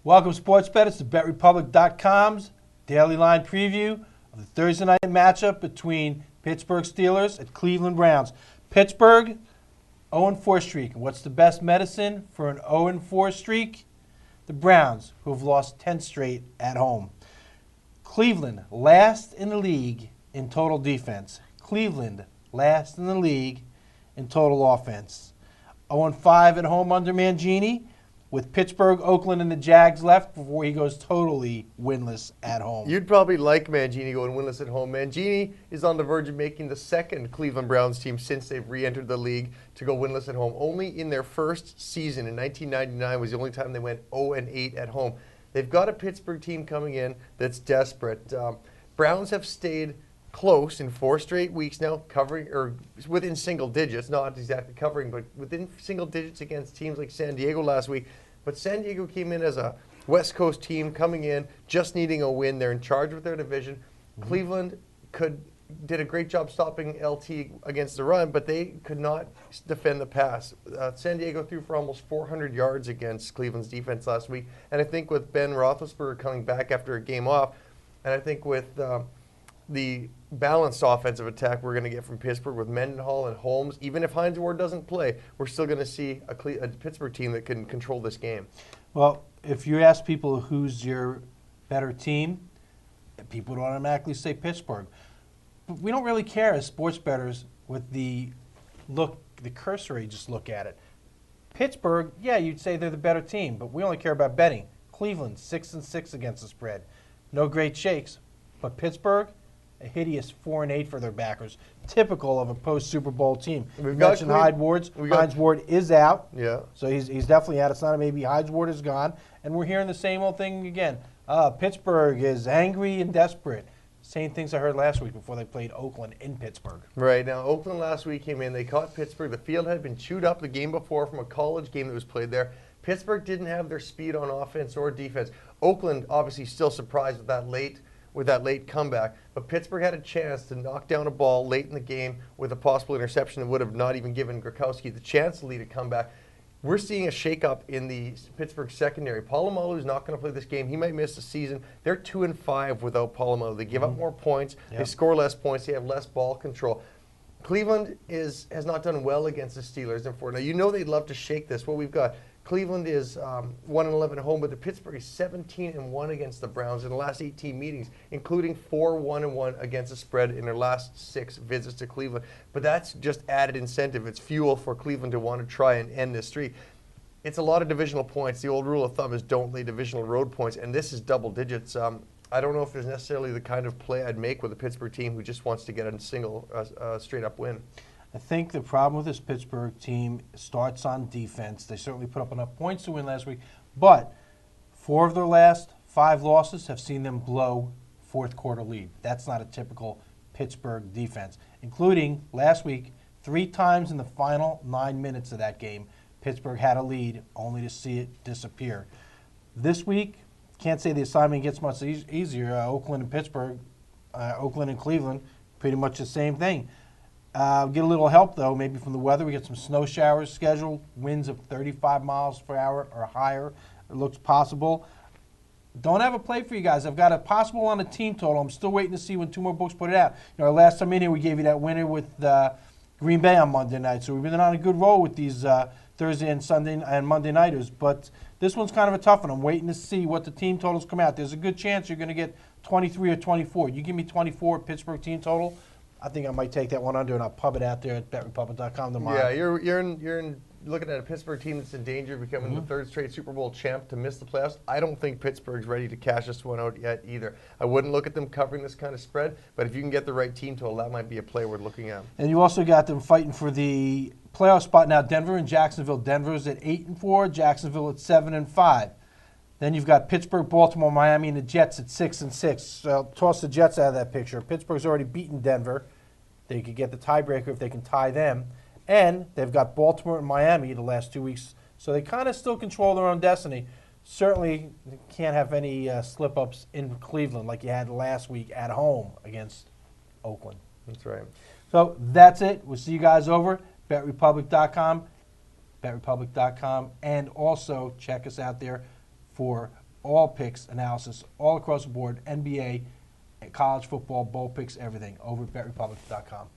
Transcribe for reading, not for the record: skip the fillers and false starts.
Welcome, sports bettors, to BetRepublic.com's daily line preview of the Thursday night matchup between Pittsburgh Steelers and Cleveland Browns. Pittsburgh, 0-4 streak. And what's the best medicine for an 0-4 streak? The Browns, who have lost 10 straight at home. Cleveland, last in the league in total defense. Cleveland, last in the league in total offense. 0-5 at home under Mangini, with Pittsburgh, Oakland, and the Jags left before he goes totally winless at home. You'd probably like Mangini going winless at home. Mangini is on the verge of making the second Cleveland Browns team since they've re-entered the league to go winless at home. Only in their first season in 1999 was the only time they went 0-8 at home. They've got a Pittsburgh team coming in that's desperate. Browns have stayed close in 4 straight weeks now, covering or within single digits, not exactly covering, but within single digits against teams like San Diego last week. But San Diego came in as a West Coast team coming in, just needing a win. They're in charge with their division. Cleveland did a great job stopping LT against the run, but they could not defend the pass. San Diego threw for almost 400 yards against Cleveland's defense last week. And I think with Ben Roethlisberger coming back after a game off, and I think with the balanced offensive attack we're going to get from Pittsburgh with Mendenhall and Holmes, even if Hines Ward doesn't play, we're still going to see a Pittsburgh team that can control this game. Well, if you ask people who's your better team, people would automatically say Pittsburgh. But we don't really care as sports bettors with the cursory just look at it. Pittsburgh, yeah, you'd say they're the better team, but we only care about betting. Cleveland, 6-6 against the spread. No great shakes. But Pittsburgh, a hideous 4-8 for their backers, typical of a post-Super Bowl team. We've mentioned Hines Ward is out, yeah, so he's definitely out. It's not a maybe. Hines Ward is gone, and we're hearing the same old thing again. Pittsburgh is angry and desperate. Same things I heard last week before they played Oakland in Pittsburgh. Right. Now, Oakland last week came in. They caught Pittsburgh. The field had been chewed up the game before from a college game that was played there. Pittsburgh didn't have their speed on offense or defense. Oakland obviously still surprised with that late comeback. But Pittsburgh had a chance to knock down a ball late in the game with a possible interception that would have not even given Gronkowski the chance to lead a comeback. We're seeing a shakeup in the Pittsburgh secondary. Polamalu is not going to play this game. He might miss the season. They're 2-5 without Polamalu. They give up more points. Yep. They score less points. They have less ball control. Cleveland has not done well against the Steelers. Now, you know they'd love to shake this. What we've got, Cleveland is 1-11 at home, but the Pittsburgh is 17-1 against the Browns in the last 18 meetings, including 4-1-1 against the spread in their last 6 visits to Cleveland. But that's just added incentive. It's fuel for Cleveland to want to try and end this streak. It's a lot of divisional points. The old rule of thumb is don't lay divisional road points, and this is double digits. I don't know if there's necessarily the kind of play I'd make with a Pittsburgh team who just wants to get a single straight-up win. I think the problem with this Pittsburgh team starts on defense. They certainly put up enough points to win last week, but 4 of their last 5 losses have seen them blow fourth quarter lead. That's not a typical Pittsburgh defense, including last week, 3 times in the final 9 minutes of that game, Pittsburgh had a lead only to see it disappear. This week, can't say the assignment gets much easier. Oakland and Pittsburgh, Oakland and Cleveland, pretty much the same thing. Get a little help, though, maybe from the weather. We get some snow showers scheduled, winds of 35 miles per hour or higher. It looks possible. Don't have a play for you guys. I've got a possible on the team total. I'm still waiting to see when 2 more books put it out. You know, last time in here, we gave you that winner with Green Bay on Monday night. So we've been on a good roll with these Thursday and Sunday and Monday nighters. But this one's kind of a tough one. I'm waiting to see what the team totals come out. There's a good chance you're going to get 23 or 24. You give me 24 Pittsburgh team total, I think I might take that one under, and I'll pub it out there at BetRepublic.com tomorrow. Yeah, you're looking at a Pittsburgh team that's in danger of becoming the 3rd straight Super Bowl champ to miss the playoffs. I don't think Pittsburgh's ready to cash this one out yet either. I wouldn't look at them covering this kind of spread, but if you can get the right team total, that might be a play worth looking at. And you also got them fighting for the playoff spot now. Denver and Jacksonville. Denver's at 8-4. Jacksonville at 7-5. Then you've got Pittsburgh, Baltimore, Miami, and the Jets at 6-6. So toss the Jets out of that picture. Pittsburgh's already beaten Denver. They could get the tiebreaker if they can tie them. And they've got Baltimore and Miami the last 2 weeks. So they kind of still control their own destiny. Certainly can't have any slip-ups in Cleveland like you had last week at home against Oakland. That's right. So that's it. We'll see you guys over BetRepublic.com, BetRepublic.com, and also check us out there for all picks, analysis, all across the board, NBA, college football, bowl picks, everything, over at BetRepublic.com.